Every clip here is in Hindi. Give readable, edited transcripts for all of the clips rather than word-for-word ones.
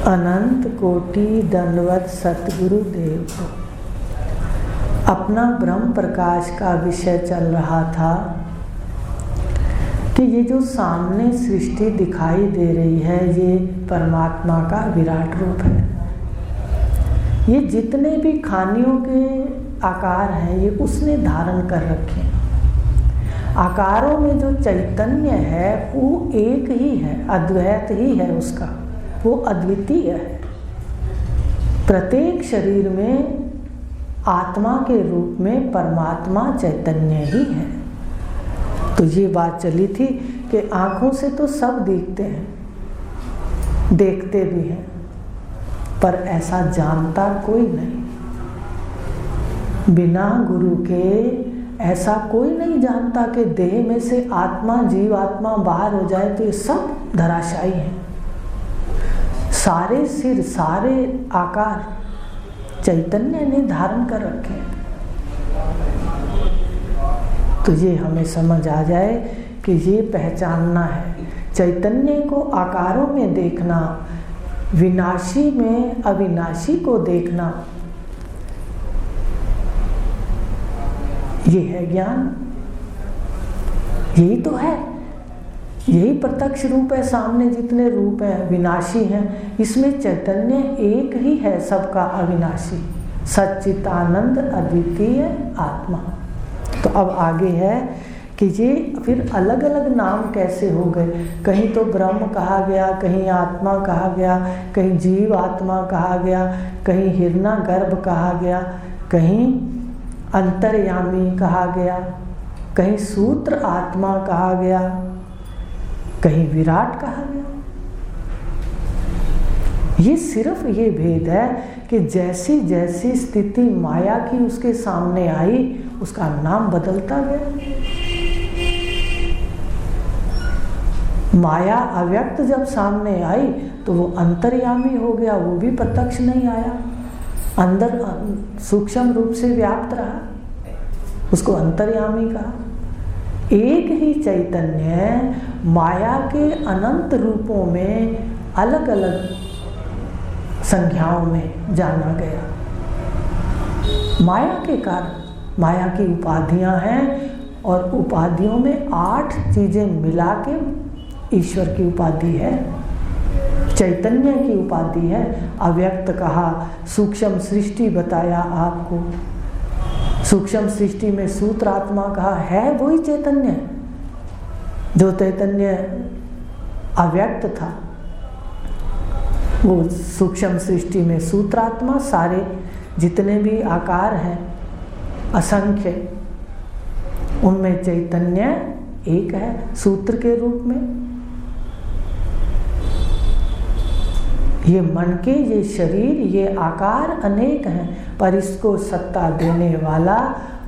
अनंत कोटि दंडवत सतगुरु देव को। अपना ब्रह्म प्रकाश का विषय चल रहा था कि ये जो सामने सृष्टि दिखाई दे रही है ये परमात्मा का विराट रूप है। ये जितने भी खानियों के आकार हैं ये उसने धारण कर रखे हैं। आकारों में जो चैतन्य है वो एक ही है, अद्वैत ही है उसका, वो अद्वितीय है। प्रत्येक शरीर में आत्मा के रूप में परमात्मा चैतन्य ही है। तो ये बात चली थी कि आंखों से तो सब दिखते हैं, देखते भी हैं, पर ऐसा जानता कोई नहीं। बिना गुरु के ऐसा कोई नहीं जानता कि देह में से आत्मा जीवात्मा बाहर हो जाए तो ये सब धराशायी हैं। सारे सिर सारे आकार चैतन्य ने धारण कर रखे हैं। तो ये हमें समझ आ जाए कि ये पहचानना है। चैतन्य को आकारों में देखना, विनाशी में अविनाशी को देखना, ये है ज्ञान। यही तो है, यही प्रत्यक्ष रूप है। सामने जितने रूप हैं विनाशी हैं, इसमें चैतन्य एक ही है, सबका अविनाशी, सच्चिदानंद अद्वितीय आत्मा। तो अब आगे है कि ये फिर अलग अलग नाम कैसे हो गए। कहीं तो ब्रह्म कहा गया, कहीं आत्मा कहा गया, कहीं जीव आत्मा कहा गया, कहीं हिरण्यगर्भ कहा गया, कहीं अंतर्यामी कहा गया, कहीं सूत्र आत्मा कहा गया, कहीं विराट कहा गया। ये सिर्फ ये भेद है कि जैसी जैसी स्थिति माया की उसके सामने आई उसका नाम बदलता गया। माया अव्यक्त जब सामने आई तो वो अंतर्यामी हो गया, वो भी प्रत्यक्ष नहीं आया, अंदर सूक्ष्म रूप से व्याप्त रहा, उसको अंतर्यामी कहा। एक ही चैतन्य माया के अनंत रूपों में अलग अलग संज्ञाओं में जाना गया। माया के कारण, माया की उपाधियां हैं और उपाधियों में 8 चीजें मिला के ईश्वर की उपाधि है, चैतन्य की उपाधि है। अव्यक्त कहा, सूक्ष्म सृष्टि बताया आपको, सूक्ष्म सृष्टि में सूत्र आत्मा कहा, है वही चैतन्य जो चैतन्य अव्यक्त था। वो सूक्ष्म सृष्टि में सूत्रात्मा, सारे जितने भी आकार हैं असंख्य, उनमें चैतन्य एक है सूत्र के रूप में। ये मन के, ये शरीर, ये आकार अनेक हैं, पर इसको सत्ता देने वाला,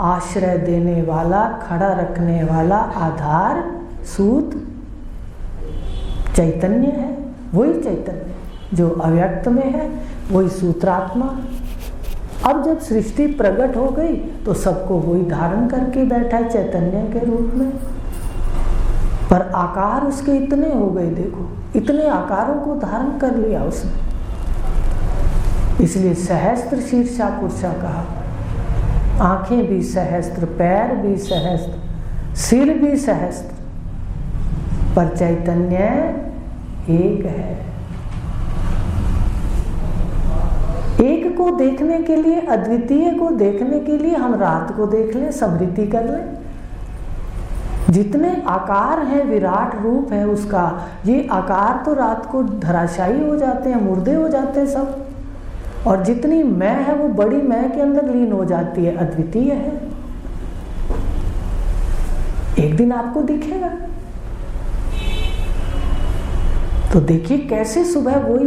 आश्रय देने वाला, खड़ा रखने वाला आधार सूत्र चैतन्य है। वही चैतन्य जो अव्यक्त में है, वही सूत्रात्मा। अब जब सृष्टि प्रकट हो गई तो सबको वही धारण करके बैठा है चैतन्य के रूप में, पर आकार उसके इतने हो गए, देखो इतने आकारों को धारण कर लिया उसने। इसलिए सहस्त्र शीर्षा पुरुषा कहा। आंखें भी सहस्त्र, पैर भी सहस्त्र, सिर भी सहस्त्र, पर चैतन्य एक है। एक को देखने के लिए, अद्वितीय को देखने के लिए हम रात को देख लें, स्मृति कर लें। जितने आकार हैं, विराट रूप है उसका, ये आकार तो रात को धराशायी हो जाते हैं, मुर्दे हो जाते हैं सब, और जितनी मैं है वो बड़ी मैं के अंदर लीन हो जाती है, अद्वितीय है। एक दिन आपको दिखेगा। तो देखिए कैसे सुबह वही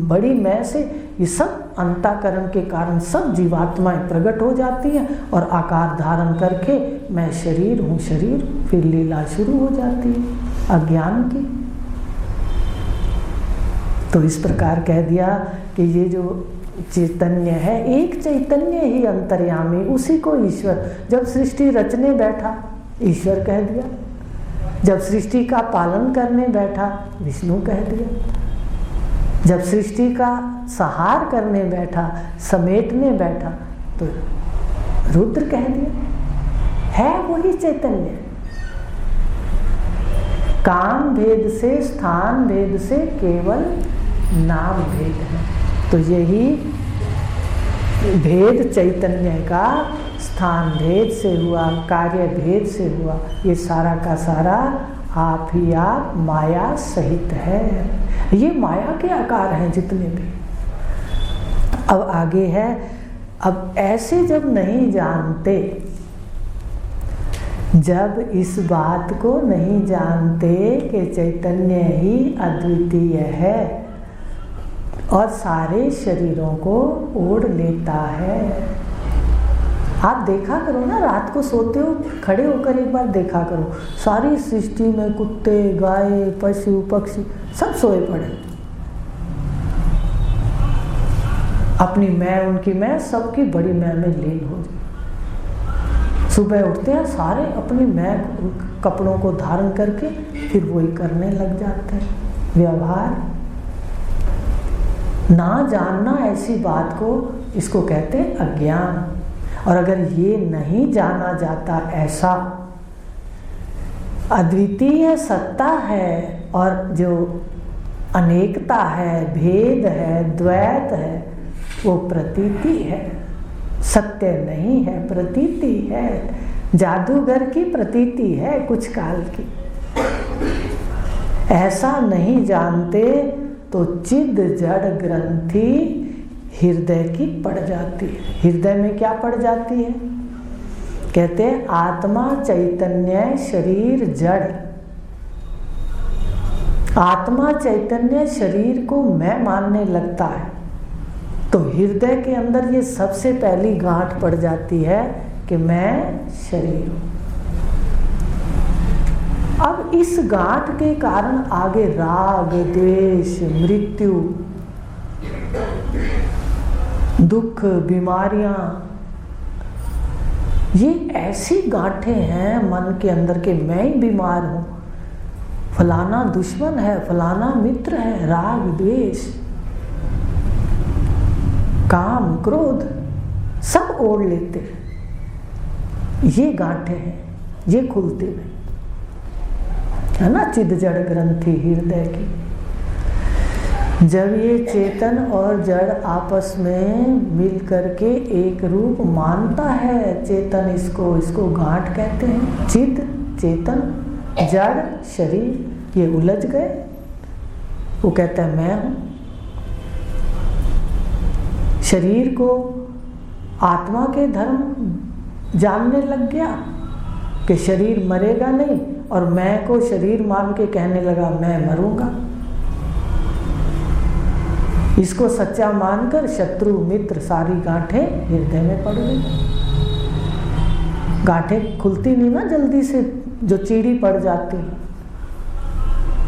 बड़ी मैं से ये सब अंतःकरण के कारण सब जीवात्माएं प्रकट हो जाती हैं और आकार धारण करके मैं शरीर हूँ, शरीर, फिर लीला शुरू हो जाती है अज्ञान की। तो इस प्रकार कह दिया कि ये जो चैतन्य है, एक चैतन्य ही अंतर्यामी, उसी को ईश्वर। जब सृष्टि रचने बैठा ईश्वर कह दिया, जब सृष्टि का पालन करने बैठा विष्णु कह दिया। जब सृष्टि का संहार करने बैठा, समेटने बैठा, तो रुद्र कह दिया, है वही चैतन्य। काम भेद से, स्थान भेद से केवल नाम भेद है। तो यही भेद चैतन्य का स्थान भेद से हुआ, कार्य भेद से हुआ। ये सारा का सारा आप ही आप माया सहित है। ये माया के आकार हैं जितने भी। अब आगे है, अब ऐसे जब नहीं जानते, जब इस बात को नहीं जानते कि चैतन्य ही अद्वितीय है और सारे शरीरों को ओढ़ लेता है। आप देखा करो ना, रात को सोते हो, खड़े होकर एक बार देखा करो, सारी सृष्टि में कुत्ते, गाय, पशु, पक्षी सब सोए पड़े। अपनी मैं, उनकी मैं, सबकी बड़ी मैं में लीन हो जाए। सुबह उठते हैं सारे अपनी मैं कपड़ों को धारण करके फिर वही करने लग जाते हैं व्यवहार। ना जानना ऐसी बात को, इसको कहते हैं अज्ञान। और अगर ये नहीं जाना जाता, ऐसा अद्वितीय सत्ता है और जो अनेकता है, भेद है, द्वैत है, वो प्रतीति है, सत्य नहीं है, प्रतीति है, जादूगर की प्रतीति है कुछ काल की। ऐसा नहीं जानते तो चिद जड़ ग्रंथि हृदय की पड़ जाती है। हृदय में क्या पड़ जाती है? कहते हैं आत्मा चैतन्य, शरीर जड़। आत्मा चैतन्य शरीर को मैं मानने लगता है तो हृदय के अंदर ये सबसे पहली गांठ पड़ जाती है कि मैं शरीर हूं। अब इस गांठ के कारण आगे राग, द्वेष, मृत्यु, दुख, बीमारियां, ये ऐसी गांठें हैं मन के अंदर के मैं ही बीमार हूं, फलाना दुश्मन है, फलाना मित्र है, राग, द्वेष, काम, क्रोध सब ओढ़ लेते हैं। ये गांठें हैं, ये खुलते नहीं है ना, चिद जड़ ग्रंथि हृदय की। जब ये चेतन और जड़ आपस में मिल करके एक रूप मानता है, चेतन इसको गांठ कहते हैं। चिद चेतन, जड़ शरीर, ये उलझ गए। वो कहता है मैं हूं। शरीर को आत्मा के धर्म जानने लग गया कि शरीर मरेगा नहीं, और मैं को शरीर मान के कहने लगा मैं मरूंगा। इसको सच्चा मानकर शत्रु मित्र सारी गांठें हृदय में पड़ गई। गांठें खुलती नहीं ना जल्दी से, जो चीड़ी पड़ जाती।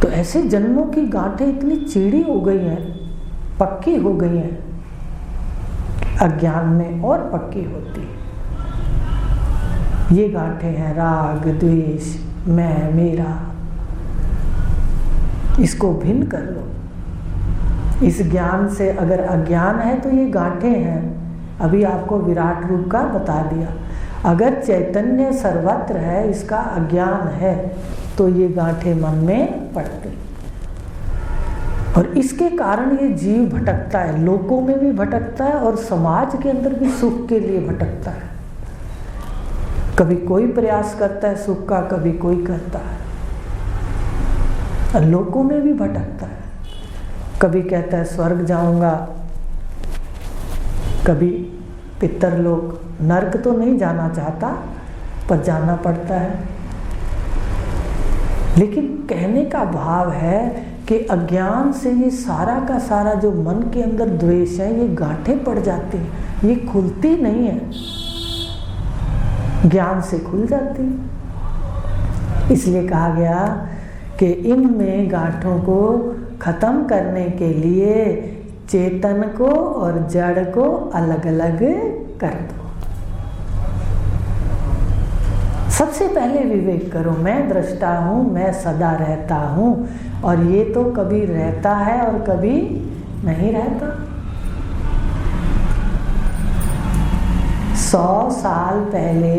तो ऐसे जन्मों की गांठें इतनी चीड़ी हो गई हैं, पक्की हो गई हैं, अज्ञान में और पक्की होती है। ये गांठें हैं राग, द्वेष, मैं, मेरा। इसको भिन्न कर लो। इस ज्ञान से अगर अज्ञान है तो ये गांठें हैं। अभी आपको विराट रूप का बता दिया। अगर चैतन्य सर्वत्र है, इसका अज्ञान है, तो ये गांठें मन में पड़ती। और इसके कारण ये जीव भटकता है, लोकों में भी भटकता है और समाज के अंदर भी सुख के लिए भटकता है। कभी कोई प्रयास करता है सुख का, कभी कोई करता है, और लोकों में भी भटकता है। कभी कहता है स्वर्ग जाऊंगा, कभी पितरलोक, नर्क तो नहीं जाना चाहता पर जाना पड़ता है। लेकिन कहने का भाव है कि अज्ञान से ये सारा का सारा जो मन के अंदर द्वेष है, ये गांठें पड़ जाती हैं, ये खुलती नहीं है, ज्ञान से खुल जाती। इसलिए कहा गया कि इनमें गांठों को खत्म करने के लिए चेतन को और जड़ को अलग अलग कर दो। सबसे पहले विवेक करो, मैं दृष्टा हूँ, मैं सदा रहता हूँ, और ये तो कभी रहता है और कभी नहीं रहता। 100 साल पहले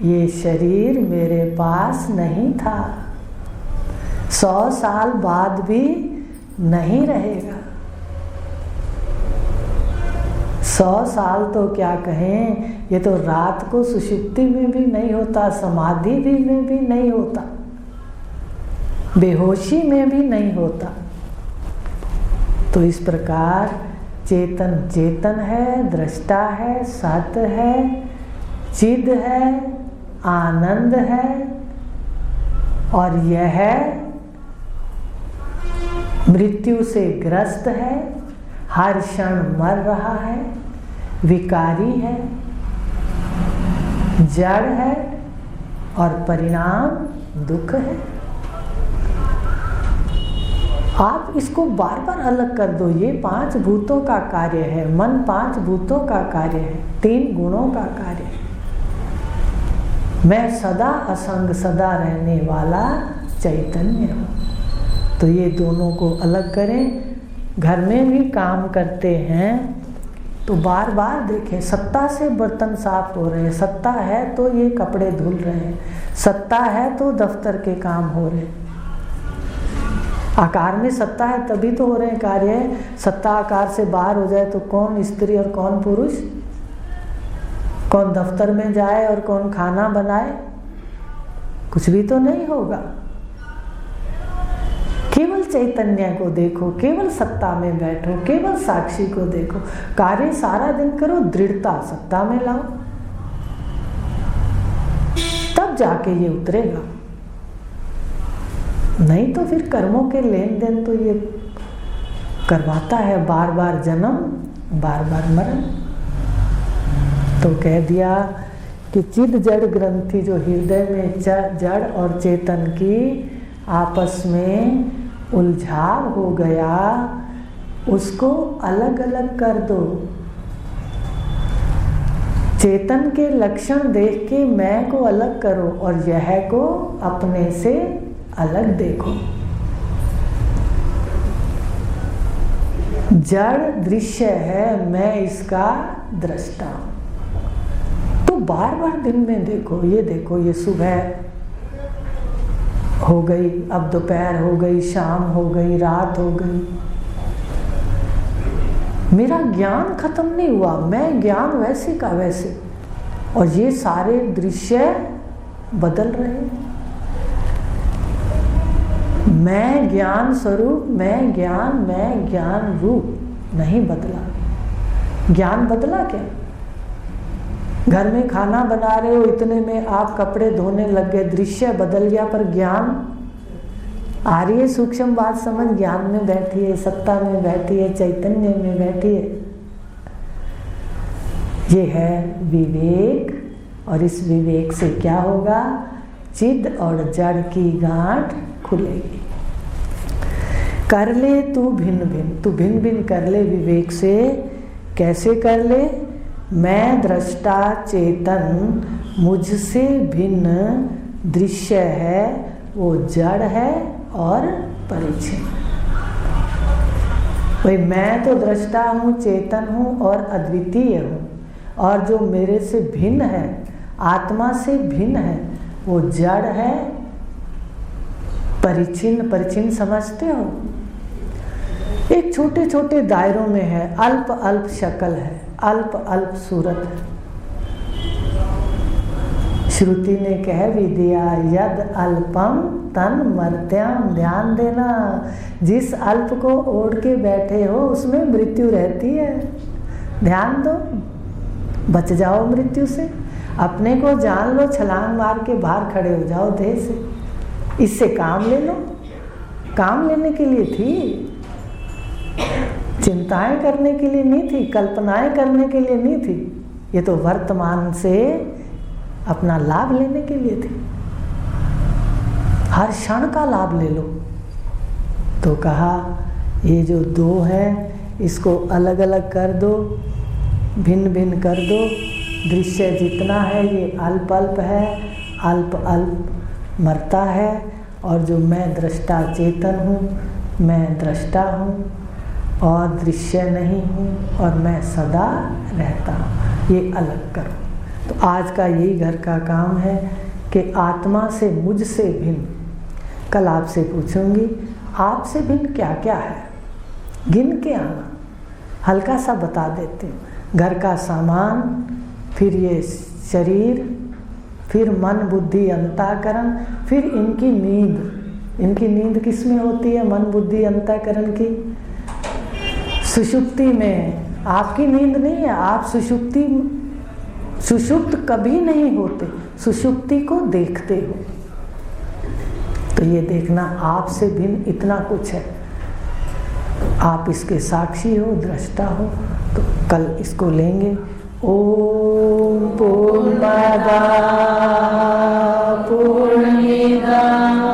ये शरीर मेरे पास नहीं था, 100 साल बाद भी नहीं रहेगा। 100 साल तो क्या कहें, ये तो रात को सुषुप्ति में भी नहीं होता, समाधि भी में भी नहीं होता, बेहोशी में भी नहीं होता। तो इस प्रकार चेतन चेतन है, दृष्टा है, सत है, चिद है, आनंद है, और यह मृत्यु से ग्रस्त है, हर क्षण मर रहा है, विकारी है, जड़ है और परिणाम दुख है। आप इसको बार बार अलग कर दो। ये 5 भूतों का कार्य है, मन 5 भूतों का कार्य है, 3 गुणों का कार्य है। मैं सदा असंग, सदा रहने वाला चैतन्य हूँ। तो ये दोनों को अलग करें। घर में भी काम करते हैं तो बार बार देखें, सत्ता से बर्तन साफ हो रहे हैं, सत्ता है तो ये कपड़े धुल रहे हैं, सत्ता है तो दफ्तर के काम हो रहे हैं। आकार में सत्ता है तभी तो हो रहे हैं कार्य। सत्ता आकार से बाहर हो जाए तो कौन स्त्री और कौन पुरुष, कौन दफ्तर में जाए और कौन खाना बनाए, कुछ भी तो नहीं होगा। केवल चैतन्य को देखो, केवल सत्ता में बैठो, केवल साक्षी को देखो, कार्य सारा दिन करो, दृढ़ता सत्ता में लाओ, तब जाके ये उतरेगा। नहीं तो फिर कर्मों के लेन देन तो ये करवाता है, बार बार जन्म, बार बार मरण। तो कह दिया कि चिद जड़ ग्रंथि जो हृदय में जड़ और चेतन की आपस में उलझाव हो गया, उसको अलग अलग कर दो। चेतन के लक्षण देख के मैं को अलग करो और यह को अपने से अलग देखो। जड़ दृश्य है, मैं इसका दृष्टा हूं। तो बार बार दिन में देखो, ये सुबह हो गई, अब दोपहर हो गई, शाम हो गई, रात हो गई, मेरा ज्ञान खत्म नहीं हुआ, मैं ज्ञान वैसे का वैसे, और ये सारे दृश्य बदल रहे हैं। मैं ज्ञान स्वरूप, मैं ज्ञान रूप नहीं बदला। ज्ञान बदला क्या? घर में खाना बना रहे हो, इतने में आप कपड़े धोने लग गए, दृश्य बदल गया, पर ज्ञान आ रही है। सूक्ष्म बात समझ, ज्ञान में बैठी है, सत्ता में बैठी है, चैतन्य में बैठी है। ये है विवेक, और इस विवेक से क्या होगा? चिद और जड़ की गांठ खुलेगी। कर ले तू भिन्न भिन्न, तू भिन्न भिन्न कर ले विवेक से। कैसे कर ले? मैं दृष्टा चेतन, मुझसे भिन्न दृश्य है, वो जड़ है और परिच्छिन्न। भाई मैं तो दृष्टा हूँ, चेतन हूँ और अद्वितीय हूँ, और जो मेरे से भिन्न है, आत्मा से भिन्न है, वो जड़ है, परिच्छिन्न। परिच्छिन्न समझते हो? एक छोटे छोटे दायरों में है, अल्प अल्प शक्ल है, अल्प अल्प सूरत है। श्रुति ने कह भी दिया, यद अल्पम तन मर्त्याम। ध्यान देना, जिस अल्प को ओढ़ के बैठे हो उसमें मृत्यु रहती है। ध्यान दो, बच जाओ मृत्यु से। अपने को जान लो, छलांग मार के बाहर खड़े हो जाओ देह से। इससे काम ले लो, काम लेने के लिए थी, चिंताएं करने के लिए नहीं थी, कल्पनाएं करने के लिए नहीं थी। ये तो वर्तमान से अपना लाभ लेने के लिए थी। हर क्षण का लाभ ले लो। तो कहा ये जो दो है इसको अलग अलग कर दो, भिन्न भिन्न कर दो। दृश्य जितना है ये अल्प अल्प है, अल्प अल्प मरता है, और जो मैं दृष्टा चेतन हूँ, मैं दृष्टा हूँ, और दृश्य नहीं हूँ और मैं सदा रहता हूँ, ये अलग करो। तो आज का यही घर का काम है कि आत्मा से, मुझसे भिन्न। कल आपसे पूछूंगी आपसे भिन्न क्या क्या है, गिन के आना, हल्का सा बता देती हूँ। घर का सामान, फिर ये शरीर, फिर मन बुद्धि अंतःकरण, फिर इनकी नींद। इनकी नींद किस में होती है? मन बुद्धि अंतःकरण की सुषुप्ति में। आपकी नींद नहीं है, आप सुषुप्त कभी नहीं होते, सुषुप्ति को देखते हो। तो ये देखना आपसे भिन्न इतना कुछ है, आप इसके साक्षी हो, दृष्टा हो। तो कल इसको लेंगे। ओम पूर्णमदः पूर्णमिदं